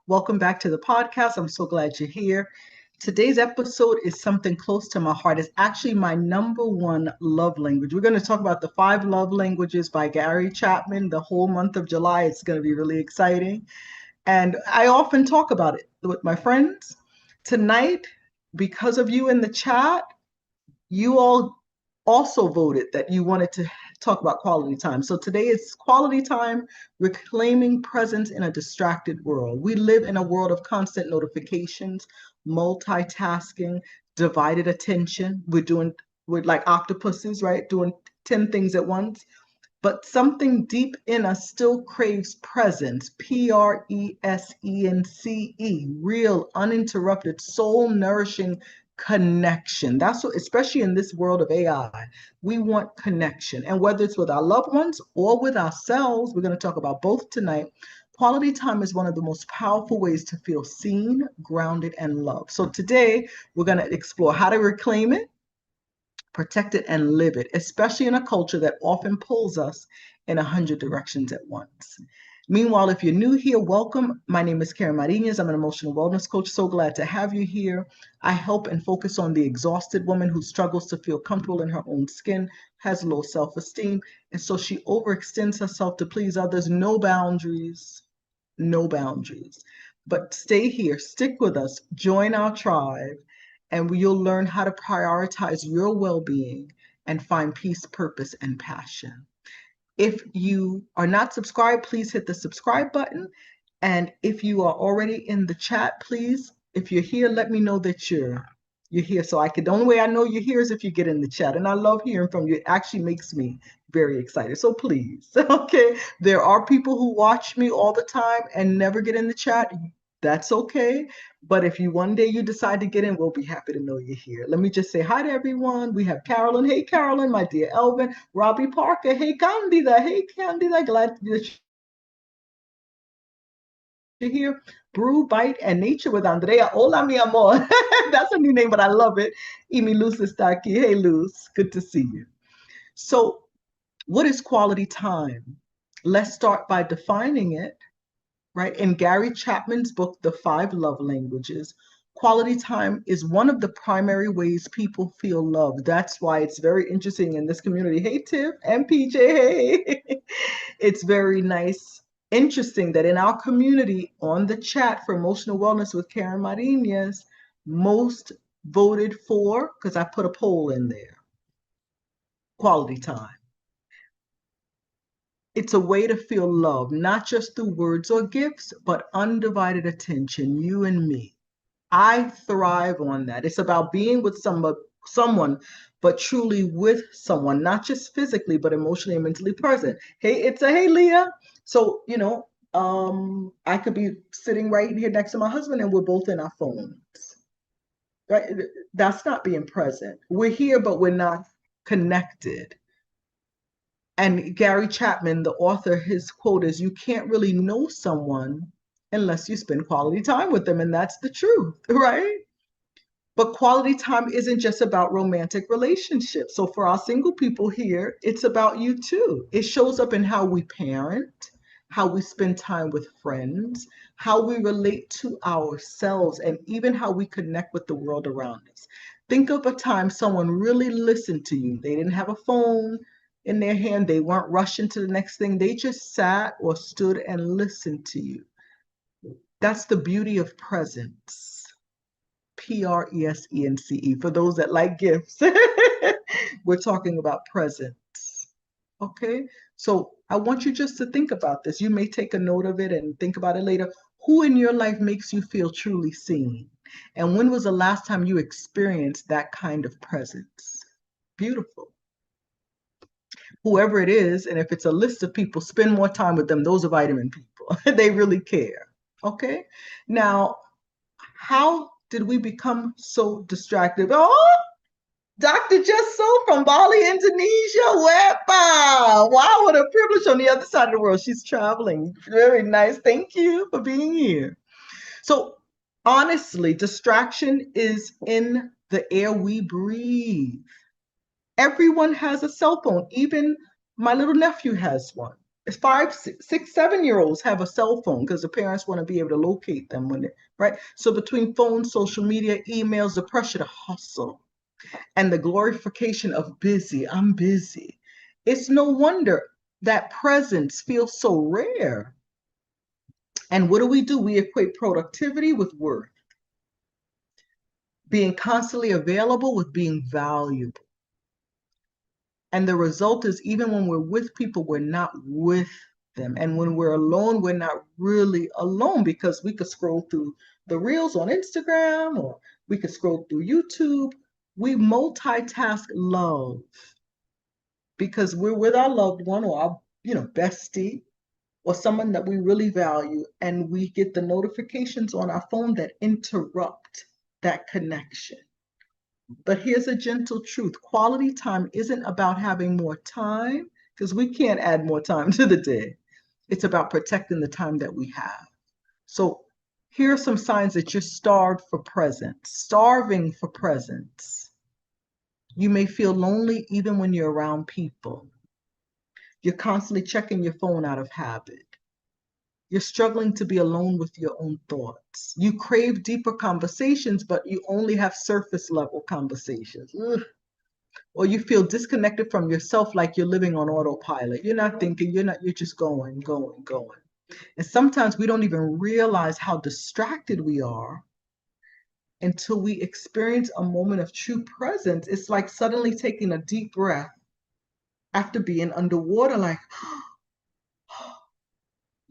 Welcome back to the podcast. I'm so glad you're here. Today's episode is something close to my heart. It's actually my number one love language. We're going to talk about the five love languages by Gary Chapman the whole month of July. It's going to be really exciting. And I often talk about it with my friends. Tonight, because of you in the chat, you all also voted that you wanted to talk about quality time. So today is quality time, reclaiming presence in a distracted world. We live in a world of constant notifications, multitasking, divided attention. We're like octopuses, right? Doing 10 things at once. But something deep in us still craves presence, presence, real, uninterrupted, soul nourishing connection. That's what, especially in this world of AI, we want connection. And whether it's with our loved ones or with ourselves, we're going to talk about both tonight. Quality time is one of the most powerful ways to feel seen, grounded, and loved. So today, we're going to explore how to reclaim it, protect it, and live it, especially in a culture that often pulls us in 100 directions at once. Meanwhile, if you're new here, welcome. My name is Karen Marinez. I'm an emotional wellness coach. So glad to have you here. I help and focus on the exhausted woman who struggles to feel comfortable in her own skin, has low self-esteem, and so she overextends herself to please others. No boundaries, no boundaries. But stay here, stick with us, join our tribe, and you'll learn how to prioritize your well-being and find peace, purpose, and passion. If you are not subscribed, please hit the subscribe button. And if you are already in the chat, please, if you're here, let me know that you're here. So the only way I know you're here is if you get in the chat. And I love hearing from you. It actually makes me very excited. So please, okay. There are people who watch me all the time and never get in the chat. That's okay. But if one day you decide to get in, we'll be happy to know you're here. Let me just say hi to everyone. We have Carolyn. Hey, Carolyn, my dear Elvin. Robbie Parker. Hey, Candida. Hey, Candida. Glad that you're here. Brew, Bite, and Nature with Andrea. Hola, mi amor. That's a new name, but I love it. Emi Luz está aquí. Hey, Luz. Good to see you. So, what is quality time? Let's start by defining it. Right? In Gary Chapman's book, The Five Love Languages, quality time is one of the primary ways people feel loved. That's why it's very interesting in this community. Hey, Tiff and PJ, hey. It's very nice, interesting that in our community on the chat for Emotional Wellness with Karen Marinez, most voted for, because I put a poll in there, quality time. It's a way to feel love, not just through words or gifts, but undivided attention, you and me. I thrive on that. It's about being with someone, but truly with someone, not just physically, but emotionally and mentally present. Hey, Leah. So, I could be sitting right here next to my husband and we're both in our phones. Right? That's not being present. We're here, but we're not connected. And Gary Chapman, the author, his quote is, "You can't really know someone unless you spend quality time with them." And that's the truth, right? But quality time isn't just about romantic relationships. So for our single people here, it's about you too. It shows up in how we parent, how we spend time with friends, how we relate to ourselves, and even how we connect with the world around us. Think of a time someone really listened to you. They didn't have a phone in their hand. They weren't rushing to the next thing. They just sat or stood and listened to you. That's the beauty of presence. Presence. For those that like gifts, we're talking about presence. Okay? So I want you just to think about this. You may take a note of it and think about it later. Who in your life makes you feel truly seen? And when was the last time you experienced that kind of presence? Beautiful. Whoever it is, and if it's a list of people, spend more time with them. Those are vitamin people. They really care. Okay? Now, how did we become so distracted? Oh, Dr. Just So from Bali, Indonesia. Wepa! Wow, what a privilege on the other side of the world. She's traveling. Very nice. Thank you for being here. So, honestly, distraction is in the air we breathe. Everyone has a cell phone. Even my little nephew has one. 5, 6, 7-year-olds have a cell phone because the parents want to be able to locate them when they, right? So between phones, social media, emails, the pressure to hustle, and the glorification of busy, I'm busy. It's no wonder that presence feels so rare. And what do? We equate productivity with worth, being constantly available with being valuable. And the result is, even when we're with people, we're not with them. And when we're alone, we're not really alone, because we could scroll through the reels on Instagram, or we could scroll through YouTube. We multitask love because we're with our loved one, or our, bestie, or someone that we really value, and we get the notifications on our phone that interrupt that connection. But here's a gentle truth: quality time isn't about having more time, because we can't add more time to the day. It's about protecting the time that we have. So here are some signs that you're starved for presence, starving for presence. You may feel lonely even when you're around people. You're constantly checking your phone out of habit. You're struggling to be alone with your own thoughts. You crave deeper conversations, but you only have surface level conversations. Ugh. Or you feel disconnected from yourself, like you're living on autopilot. You're not thinking, you're just going, going, going. And sometimes we don't even realize how distracted we are until we experience a moment of true presence. It's like suddenly taking a deep breath after being underwater, like,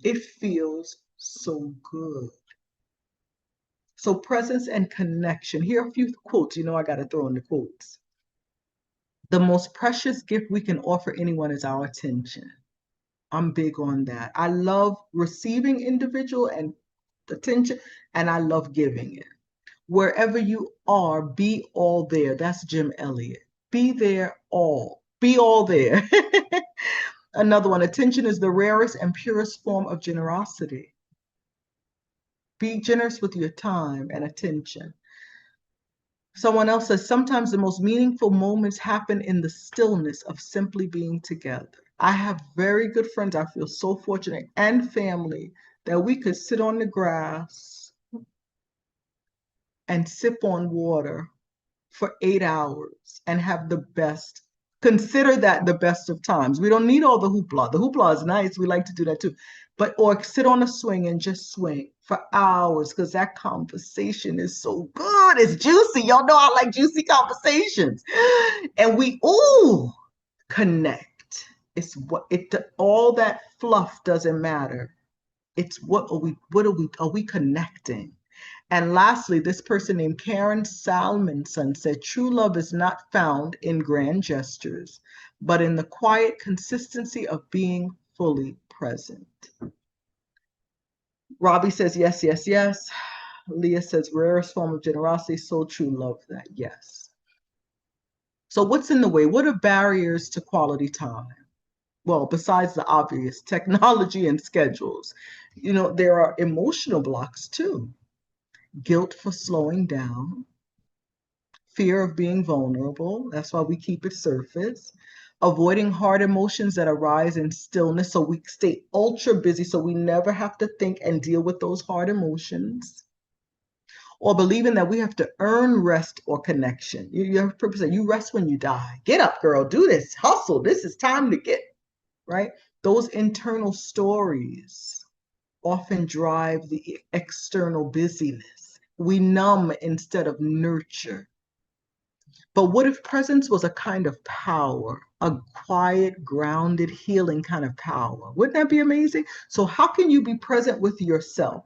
it feels so good. So presence and connection. Here are a few quotes. I got to throw in the quotes. The most precious gift we can offer anyone is our attention. I'm big on that. I love receiving individual and attention, and I love giving it. Wherever you are, be all there. That's Jim Elliott. Be there all. Be all there. Another one: attention is the rarest and purest form of generosity. Be generous with your time and attention. Someone else says, sometimes the most meaningful moments happen in the stillness of simply being together. I have very good friends. I feel so fortunate, and family, that we could sit on the grass and sip on water for 8 hours and have the best. Consider that the best of times. We don't need all the hoopla. The hoopla is nice. We like to do that too. But, or sit on a swing and just swing for hours, because that conversation is so good. It's juicy. Y'all know I like juicy conversations. And we, connect. It's all that fluff doesn't matter. It's are we connecting? And lastly, this person named Karen Salmonson said, true love is not found in grand gestures, but in the quiet consistency of being fully present. Robbie says, yes, yes, yes. Leah says, rarest form of generosity. So true. Love that. Yes. So what's in the way? What are barriers to quality time? Well, besides the obvious, technology and schedules, there are emotional blocks too. Guilt for slowing down, fear of being vulnerable. That's why we keep it surface. Avoiding hard emotions that arise in stillness. So we stay ultra busy so we never have to think and deal with those hard emotions. Or believing that we have to earn rest or connection. You have purpose that you rest when you die. Get up, girl, do this, hustle. This is time to get, right? Those internal stories often drive the external busyness. We numb instead of nurture. But what if presence was a kind of power, a quiet, grounded, healing kind of power? Wouldn't that be amazing? So how can you be present with yourself?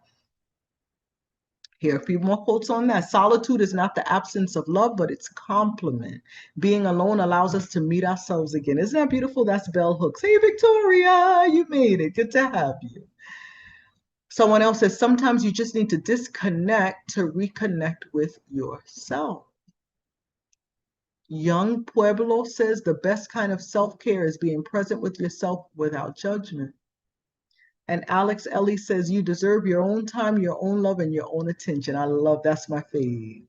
Here are a few more quotes on that. Solitude is not the absence of love, but its complement. Being alone allows us to meet ourselves again. Isn't that beautiful? That's Bell Hooks. Hey, Victoria, you made it. Good to have you. Someone else says, sometimes you just need to disconnect to reconnect with yourself. Young Pueblo says, the best kind of self-care is being present with yourself without judgment. And Alex Ellie says, you deserve your own time, your own love, and your own attention. I love, that's my fave.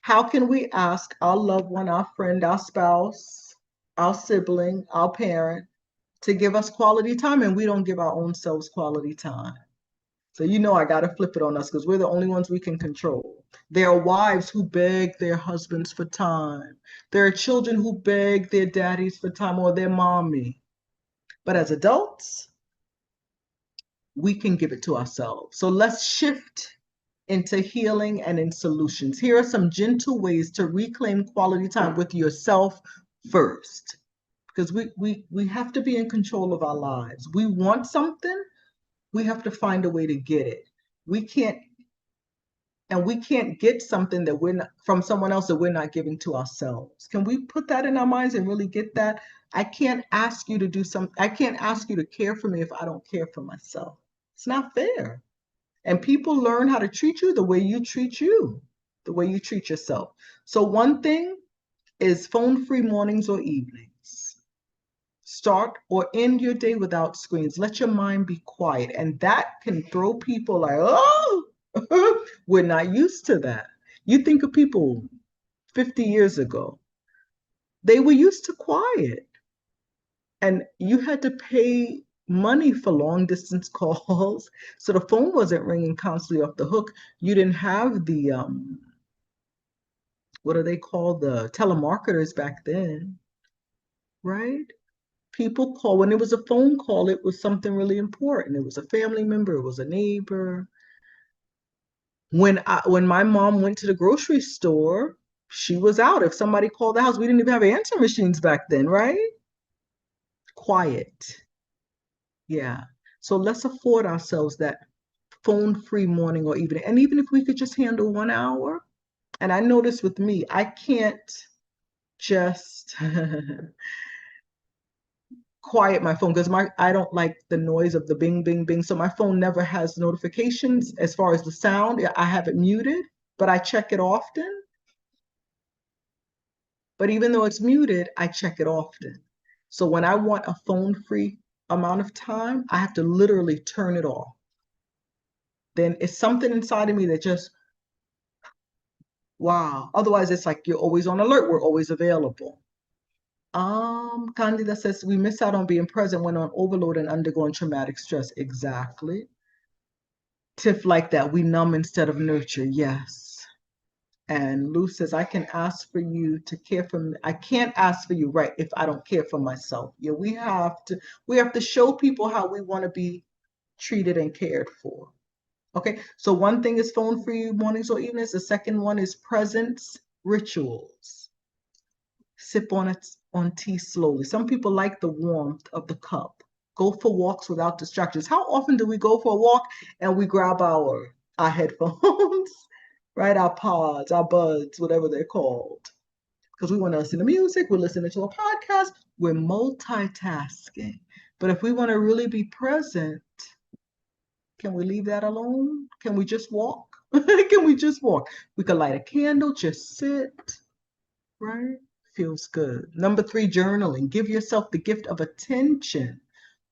How can we ask our loved one, our friend, our spouse, our sibling, our parent, to give us quality time, and we don't give our own selves quality time. So I got to flip it on us because we're the only ones we can control. There are wives who beg their husbands for time. There are children who beg their daddies for time or their mommy. But as adults, we can give it to ourselves. So let's shift into healing and in solutions. Here are some gentle ways to reclaim quality time with yourself first. Because we have to be in control of our lives. We want something, we have to find a way to get it. We can't get something that we're not from someone else that we're not giving to ourselves. Can we put that in our minds and really get that? I can't ask you to do something. I can't ask you to care for me if I don't care for myself. It's not fair. And people learn how to treat you the way you treat you, the way you treat yourself. So one thing is phone-free mornings or evenings. Start or end your day without screens. Let your mind be quiet. And that can throw people like, oh, we're not used to that. You think of people 50 years ago, they were used to quiet. And you had to pay money for long distance calls. So the phone wasn't ringing constantly off the hook. You didn't have the, what are they called? The telemarketers back then, right? People call when it was a phone call, it was something really important. It was a family member, it was a neighbor. When my mom went to the grocery store, she was out. If somebody called the house, we didn't even have answer machines back then, right? Quiet. Yeah. So let's afford ourselves that phone-free morning or evening. And even if we could just handle 1 hour, and I notice with me, I can't just quiet my phone because I don't like the noise of the bing bing bing. So my phone never has notifications as far as the sound. I have it muted, but I check it often. But even though it's muted, I check it often. So when I want a phone-free amount of time, I have to literally turn it off. Then it's something inside of me that just, wow. Otherwise, it's like you're always on alert. We're always available. Candida says we miss out on being present when on overload and undergoing traumatic stress. Exactly. Tiff like that. We numb instead of nurture. Yes. And Lou says, I can ask for you to care for me. I can't ask for you, right, if I don't care for myself. Yeah, we have to show people how we want to be treated and cared for. Okay, so one thing is phone-free mornings or evenings. The second one is presence rituals. Sip on tea slowly. Some people like the warmth of the cup. Go for walks without distractions. How often do we go for a walk and we grab our headphones, right? Our pods, our buds, whatever they're called. Because we want to listen to music, we're listening to a podcast, we're multitasking. But if we want to really be present, can we leave that alone? Can we just walk? Can we just walk? We could light a candle, just sit, right? Feels good. Number 3, journaling. Give yourself the gift of attention.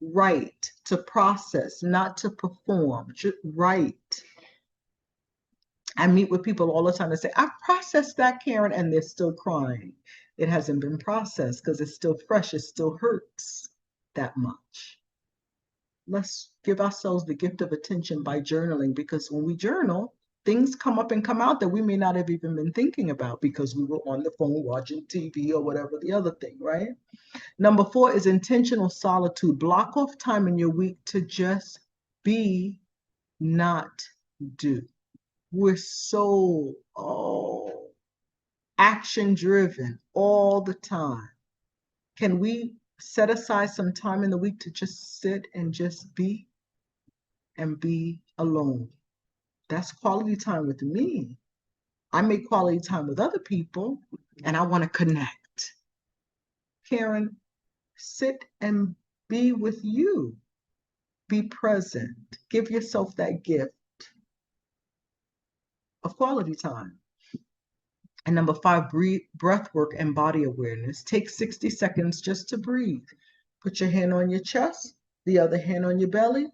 Write to process, not to perform. Write. I meet with people all the time that say, I processed that, Karen, and they're still crying. It hasn't been processed because it's still fresh. It still hurts that much. Let's give ourselves the gift of attention by journaling, because when we journal, things come up and come out that we may not have even been thinking about because we were on the phone watching TV or whatever the other thing, right? Number 4 is intentional solitude. Block off time in your week to just be, not do. We're so action driven all the time. Can we set aside some time in the week to just sit and just be and be alone? That's quality time with me. I make quality time with other people and I want to connect. Karen, sit and be with you. Be present. Give yourself that gift of quality time. And number 5, breath work and body awareness. Take 60 seconds just to breathe. Put your hand on your chest, the other hand on your belly.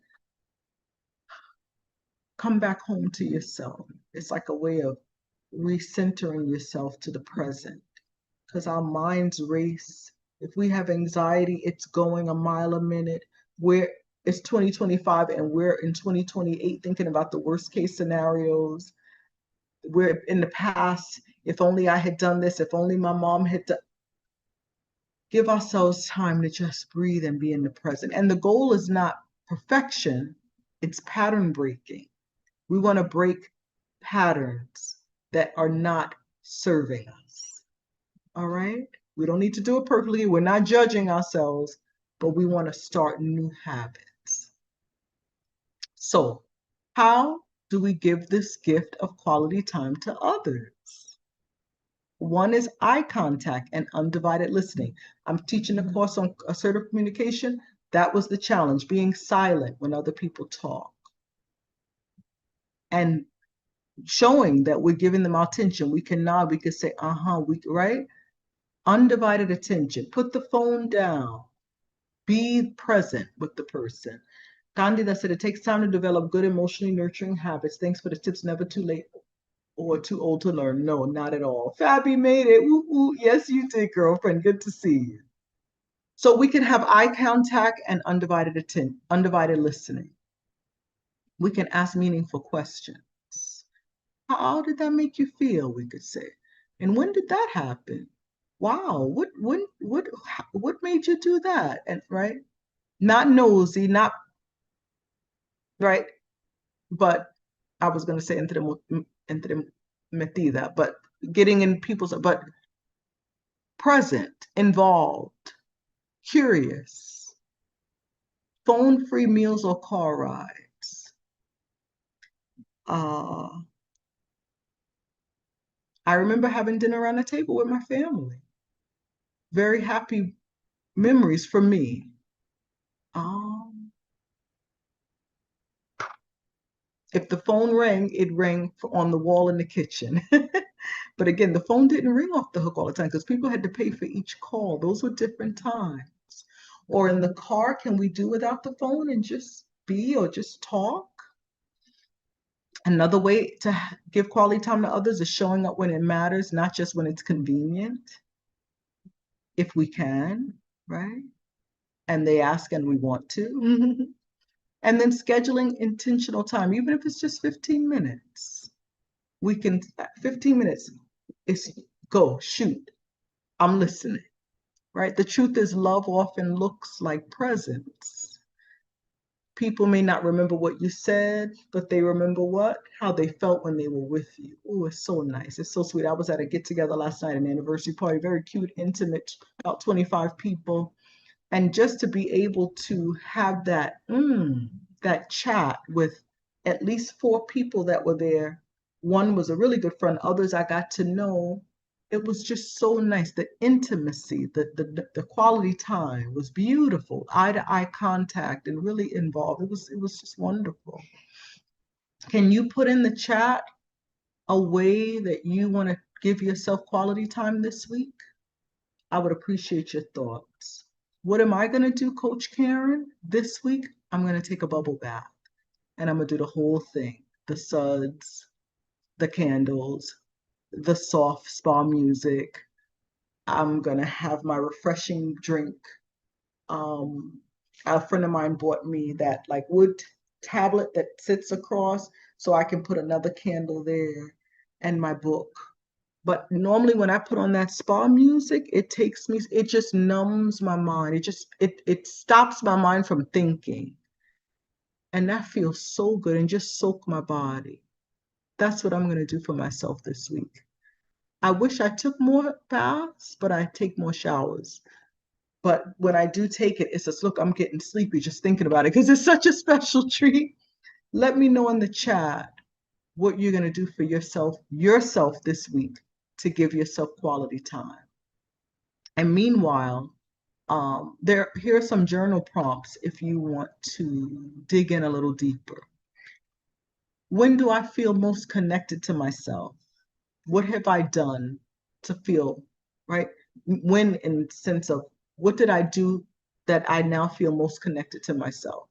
Come back home to yourself. It's like a way of recentering yourself to the present, because our minds race If we have anxiety, it's going a mile a minute. We're It's 2025 and we're in 2028 thinking about the worst case scenarios. We're in the past, if only I had done this, if only my mom had done. Give ourselves time to just breathe and be in the present. And the goal is not perfection, it's pattern breaking. We want to break patterns that are not serving us. All right? We don't need to do it perfectly. We're not judging ourselves, but we want to start new habits. So, how do we give this gift of quality time to others? One is eye contact and undivided listening. I'm teaching a course on assertive communication. That was the challenge, being silent when other people talk and showing that we're giving them our attention. We can nod, we can say, right? Undivided attention. Put the phone down. Be present with the person. Candida said it takes time to develop good emotionally nurturing habits. Thanks for the tips. Never too late or too old to learn. No, not at all. Fabi made it. Ooh, ooh. Yes, you did, girlfriend. Good to see you. So we can have eye contact and undivided attention, undivided listening. We can ask meaningful questions. How did that make you feel? We could say. And when did that happen? Wow, what made you do that? And right, not nosy, not right, but I was going to say entre metida, but getting in people's, but present, involved, curious, phone-free meals or car rides. I remember having dinner around the table with my family. Very happy memories for me. If the phone rang, it rang on the wall in the kitchen. But again, the phone didn't ring off the hook all the time because people had to pay for each call. Those were different times. Or in the car, can we do without the phone and just be or just talk? Another way to give quality time to others is showing up when it matters, not just when it's convenient, if we can, right? And they ask and we want to. And then scheduling intentional time, even if it's just 15 minutes. We can, 15 minutes is go, shoot, I'm listening, right? The truth is, love often looks like presence. People may not remember what you said, but they remember what? How they felt when they were with you. Oh, it's so nice. It's so sweet. I was at a get together last night, an anniversary party, very cute, intimate, about 25 people. And just to be able to have that chat with at least 4 people that were there. One was a really good friend, others I got to know. It was just so nice. The intimacy, the quality time was beautiful. Eye to eye contact and really involved. It was just wonderful. Can you put in the chat a way that you want to give yourself quality time this week? I would appreciate your thoughts. What am I going to do, Coach Karen? This week, I'm going to take a bubble bath and I'm going to do the whole thing. The suds, the candles, the soft spa music. I'm going to have my refreshing drink. A friend of mine bought me that like wood tablet that sits across so I can put another candle there and my book. But normally when I put on that spa music, it just numbs my mind. It stops my mind from thinking. And that feels so good and just soak my body. That's what I'm going to do for myself this week. I wish I took more baths, but I take more showers. But when I do take it, it's just, look, I'm getting sleepy just thinking about it because it's such a special treat. Let me know in the chat what you're going to do for yourself this week to give yourself quality time. And meanwhile, here are some journal prompts if you want to dig in a little deeper. When do I feel most connected to myself? What have I done to feel, right? When, in the sense of, what did I do that I now feel most connected to myself?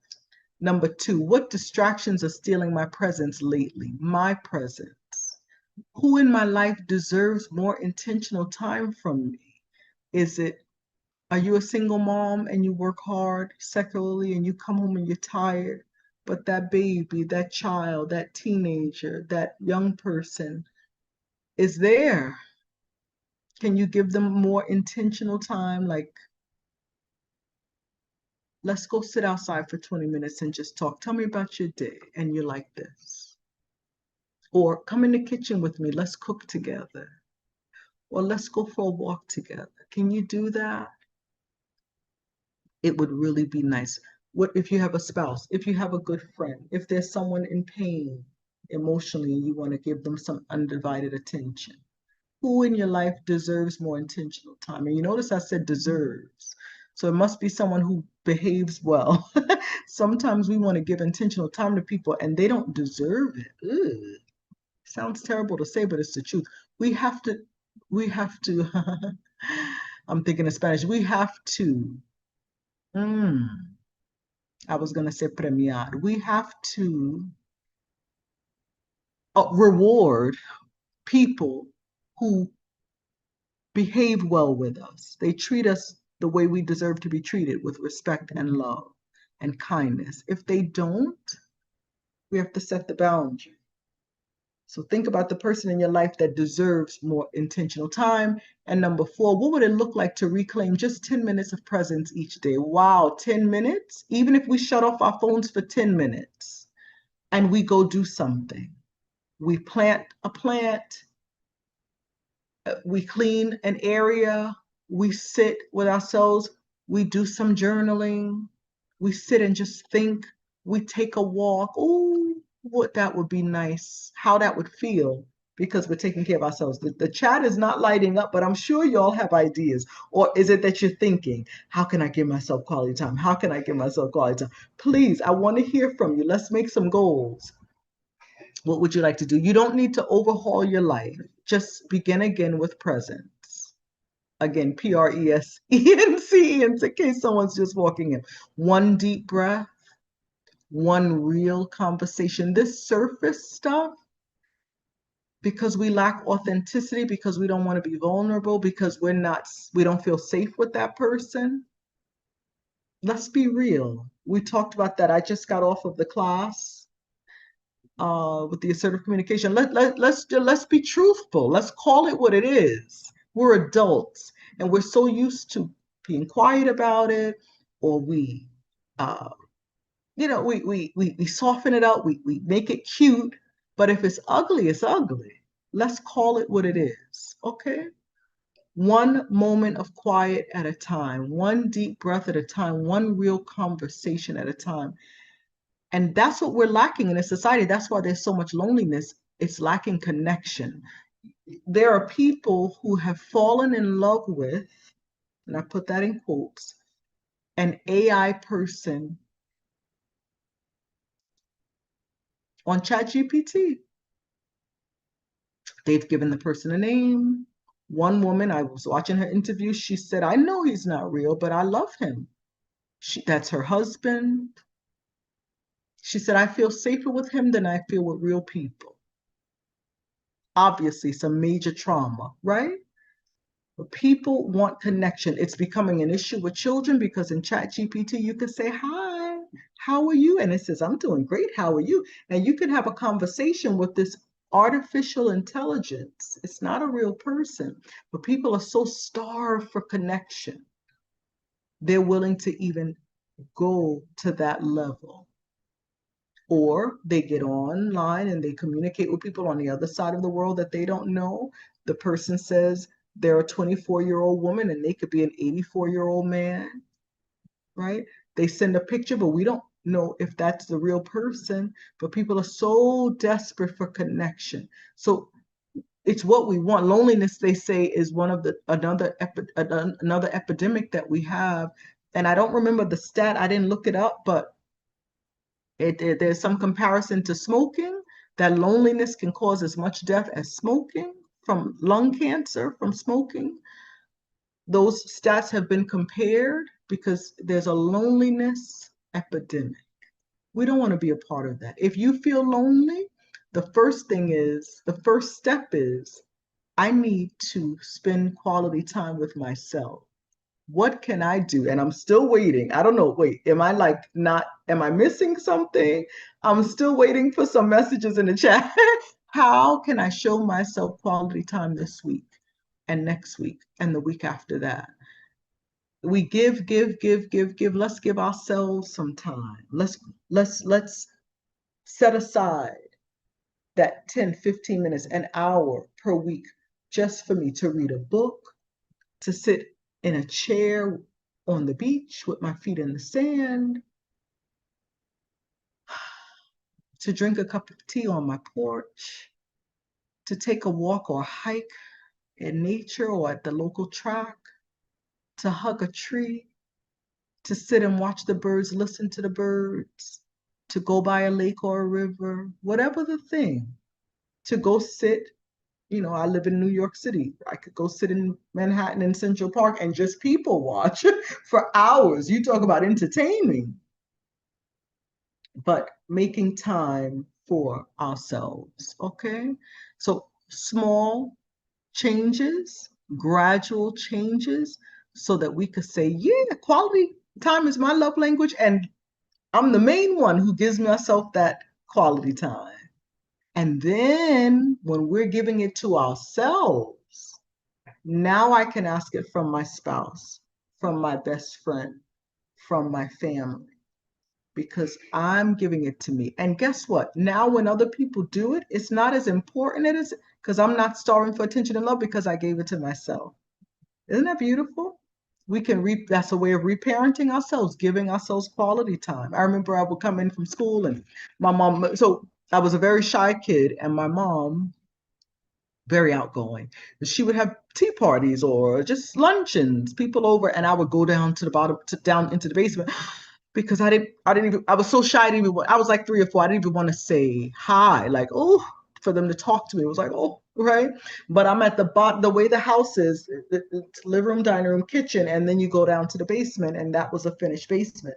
Number 2, what distractions are stealing my presence lately? My presence. Who in my life deserves more intentional time from me? Is it Are you a single mom and you work hard secularly and you come home and you're tired, but that baby, that child, that teenager, that young person is there? Can you give them more intentional time? Like, let's go sit outside for 20 minutes and just talk. Tell me about your day and you're like this. Or come in the kitchen with me, let's cook together. Or let's go for a walk together. Can you do that? It would really be nice. What if you have a spouse, if you have a good friend, if there's someone in pain emotionally and you want to give them some undivided attention? Who in your life deserves more intentional time? And you notice I said deserves. So it must be someone who behaves well. Sometimes we want to give intentional time to people and they don't deserve it. Ugh. Sounds terrible to say, but it's the truth. We have to, I'm thinking in Spanish, we have to, I was going to say premiar. We have to reward people who behave well with us. They treat us the way we deserve to be treated, with respect and love and kindness. If they don't, we have to set the boundary. So think about the person in your life that deserves more intentional time. And number 4, what would it look like to reclaim just 10 minutes of presence each day? Wow, 10 minutes? Even if we shut off our phones for 10 minutes and we go do something. We plant a plant, we clean an area, we sit with ourselves, we do some journaling, we sit and just think, we take a walk. Oh, what that would be nice, how that would feel, because we're taking care of ourselves. The chat is not lighting up, but I'm sure you all have ideas. Or is it that you're thinking, how can I give myself quality time? How can I give myself quality time? Please, I want to hear from you. Let's make some goals. What would you like to do? You don't need to overhaul your life. Just begin again with presence. Again, PRESENCE, in case someone's just walking in. One deep breath, one real conversation. This surface stuff, because we lack authenticity, because we don't want to be vulnerable, because we don't feel safe with that person. Let's be real. We talked about that. I just got off of the class with the assertive communication. Let's be truthful. Let's call it what it is. We're adults and we're so used to being quiet about it, or we we soften it up, we make it cute, but if it's ugly, it's ugly. Let's call it what it is, okay? One moment of quiet at a time, one deep breath at a time, one real conversation at a time. And that's what we're lacking in a society. That's why there's so much loneliness. It's lacking connection. There are people who have fallen in love with, and I put that in quotes, an AI person on ChatGPT. They've given the person a name. One woman, I was watching her interview, she said, I know he's not real, but I love him. That's her husband. She said, I feel safer with him than I feel with real people. Obviously, some major trauma, right? But people want connection. It's becoming an issue with children because in ChatGPT, you can say, hi, how are you? And it says, I'm doing great. How are you? And you can have a conversation with this artificial intelligence. It's not a real person, but people are so starved for connection. They're willing to even go to that level. Or they get online and they communicate with people on the other side of the world that they don't know. The person says they're a 24-year-old woman and they could be an 84-year-old man, right? They send a picture, but we don't know if that's the real person. But people are so desperate for connection. So it's what we want. Loneliness, they say, is one of another epidemic that we have. And I don't remember the stat. I didn't look it up, but there's some comparison to smoking, that loneliness can cause as much death as smoking, from lung cancer from smoking. Those stats have been compared because there's a loneliness epidemic. We don't want to be a part of that. If you feel lonely, the first step is, I need to spend quality time with myself. What can I do? And I'm still waiting. I don't know. Wait, am I like not, am I missing something? I'm still waiting for some messages in the chat. How can I show myself quality time this week and next week and the week after that? We give. Let's give ourselves some time. Let's set aside that 10, 15 minutes, an hour per week just for me to read a book, to sit in a chair on the beach with my feet in the sand, to drink a cup of tea on my porch, to take a walk or a hike in nature or at the local track, to hug a tree, to sit and watch the birds, listen to the birds, to go by a lake or a river, whatever the thing, to go sit. I live in New York City. I could go sit in Manhattan in Central Park and just people watch for hours. You talk about entertaining, but making time for ourselves, okay? So small changes, gradual changes, so that we could say, yeah, quality time is my love language, and I'm the main one who gives myself that quality time. And then when we're giving it to ourselves, now I can ask it from my spouse, from my best friend, from my family, because I'm giving it to me. And guess what? Now, when other people do it, it's not as important as, because I'm not starving for attention and love because I gave it to myself. Isn't that beautiful? We can that's a way of reparenting ourselves, giving ourselves quality time. I remember I would come in from school and my mom, so I was a very shy kid, and my mom, very outgoing. She would have tea parties or just luncheons, people over, and I would go down to the bottom, down into the basement because I didn't even, I was so shy to even, I was like 3 or 4, I didn't even want to say hi, like, oh, for them to talk to me. It was like, oh, right. But I'm at the bottom, the way the house is, it's living room, dining room, kitchen, and then you go down to the basement, and that was a finished basement.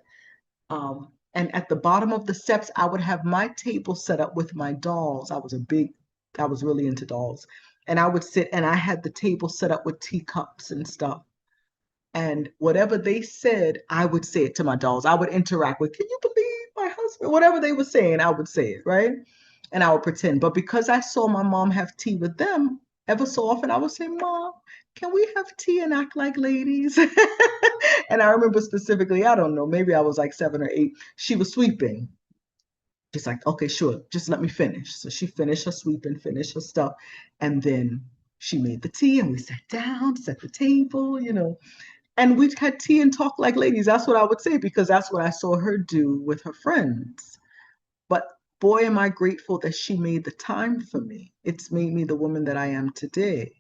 And at the bottom of the steps, I would have my table set up with my dolls. I was really into dolls. And I would sit and I had the table set up with teacups and stuff. And whatever they said, I would say it to my dolls. I would interact with, can you believe my husband? Whatever they were saying, I would say it, right? And I would pretend. But because I saw my mom have tea with them, ever so often I would say, Mom, can we have tea and act like ladies? And I remember specifically, I don't know, maybe I was like 7 or 8. She was sweeping. She's like, okay, sure, just let me finish. So she finished her sweeping, finished her stuff. And then she made the tea and we sat down, set the table, and we had tea and talk like ladies. That's what I would say because that's what I saw her do with her friends. But boy, am I grateful that she made the time for me. It's made me the woman that I am today.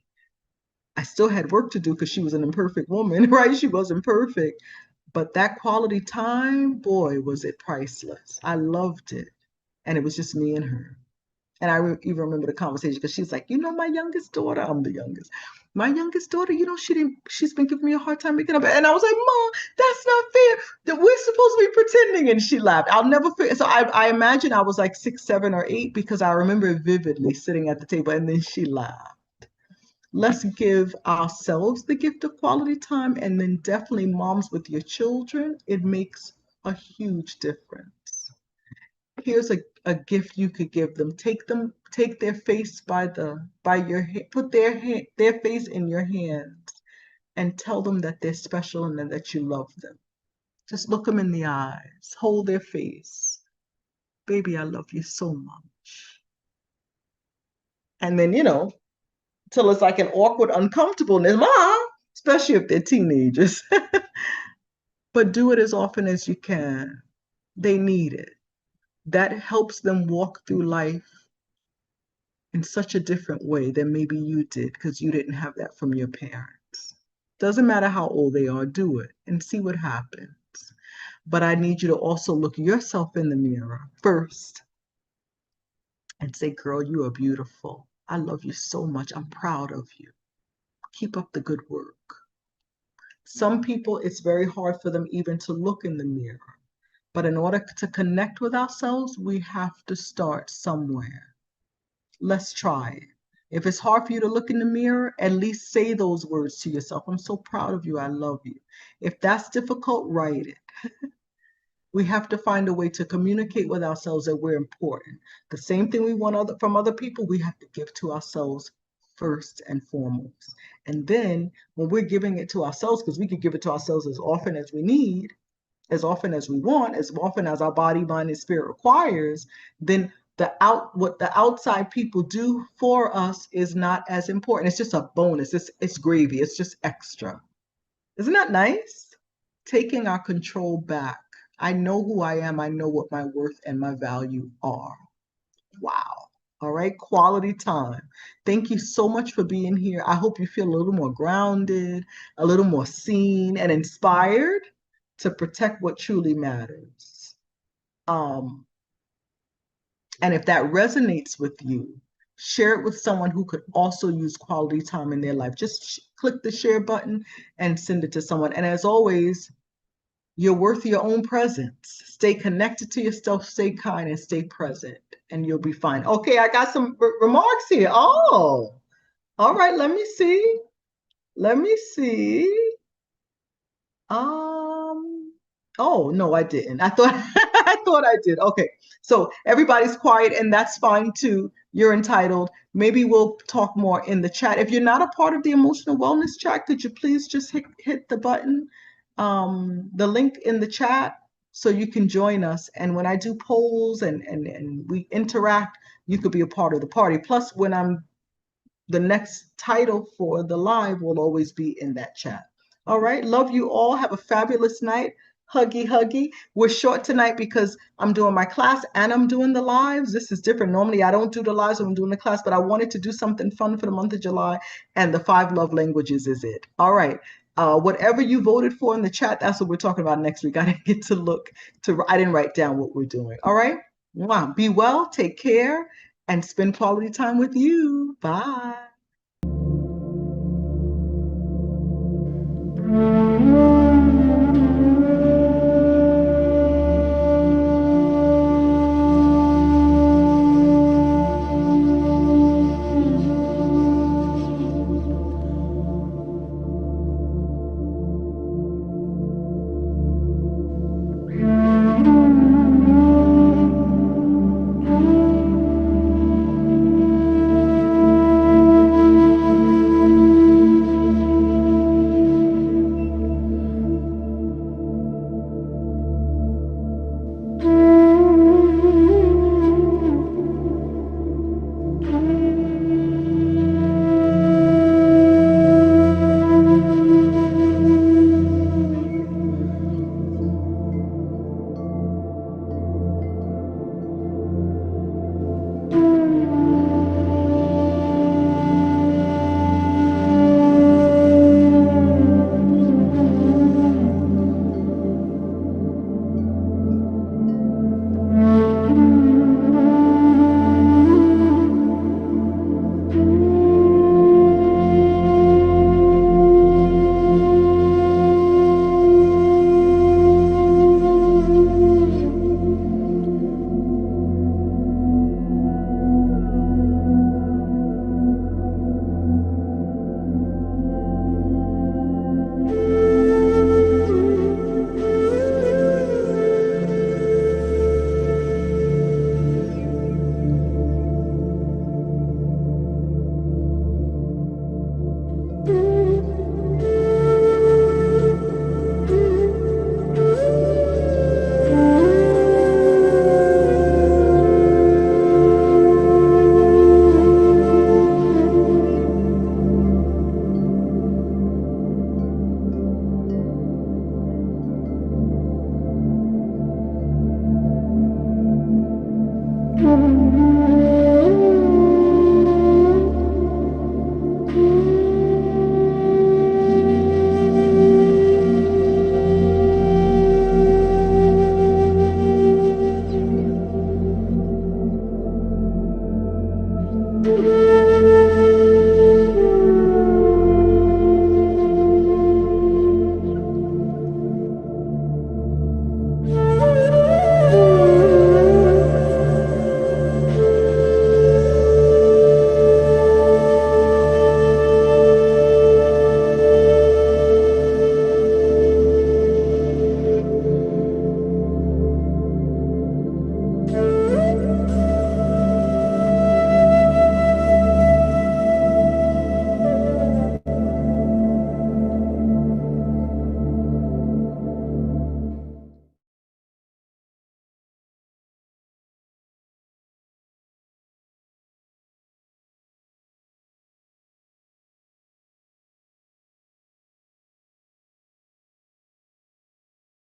I still had work to do because she was an imperfect woman, right? She wasn't perfect. But that quality time, boy, was it priceless. I loved it. And it was just me and her. And even remember the conversation because she's like, my youngest daughter, I'm the youngest. My youngest daughter, she's been giving me a hard time making up. And I was like, Mom, that's not fair. That we're supposed to be pretending. And she laughed. I'll never forget. So I imagine I was like 6, 7, or 8 because I remember vividly sitting at the table and then she laughed. Let's give ourselves the gift of quality time, and then definitely moms with your children. It makes a huge difference. Here's a gift you could give them. Take their face by your hand, put their face in your hands and tell them that they're special and that you love them. Just look them in the eyes, hold their face. Baby, I love you so much. And then, till it's like an awkward uncomfortableness, Mom, especially if they're teenagers. But do it as often as you can. They need it. That helps them walk through life in such a different way than maybe you did because you didn't have that from your parents. Doesn't matter how old they are, do it and see what happens. But I need you to also look yourself in the mirror first and say, girl, you are beautiful. I love you so much. I'm proud of you. Keep up the good work. Some people, it's very hard for them even to look in the mirror. But in order to connect with ourselves, we have to start somewhere. Let's try it. If it's hard for you to look in the mirror, at least say those words to yourself. I'm so proud of you. I love you. If that's difficult, write it. We have to find a way to communicate with ourselves that we're important. The same thing we want from other people, we have to give to ourselves first and foremost. And then when we're giving it to ourselves, because we can give it to ourselves as often as we need, as often as we want, as often as our body, mind, and spirit requires, then what the outside people do for us is not as important. It's just a bonus. It's gravy. It's just extra. Isn't that nice? Taking our control back. I know who I am. I know what my worth and my value are. Wow. All right. Quality time. Thank you so much for being here. I hope you feel a little more grounded, a little more seen and inspired to protect what truly matters. And if that resonates with you, share it with someone who could also use quality time in their life. Just click the share button and send it to someone. And as always, you're worth your own presence. Stay connected to yourself, stay kind, and stay present, and you'll be fine. Okay, I got some remarks here. Oh, all right, let me see. Let me see. Oh, no, I didn't. I thought I thought I did. Okay. So everybody's quiet, and that's fine too. You're entitled. Maybe we'll talk more in the chat. If you're not a part of the emotional wellness chat, could you please just hit the button, the link in the chat, so you can join us. And when I do polls and we interact, you could be a part of the party. Plus, the next title for the live will always be in that chat. All right. Love you all. Have a fabulous night. Huggy, huggy. We're short tonight because I'm doing my class and I'm doing the lives. This is different. Normally, I don't do the lives when I'm doing the class, but I wanted to do something fun for the month of July, and the 5 love languages is it. All right. Whatever you voted for in the chat, that's what we're talking about next week. I didn't get to I didn't write down what we're doing. All right. Wow. Be well, take care, and spend quality time with you. Bye. Thank you.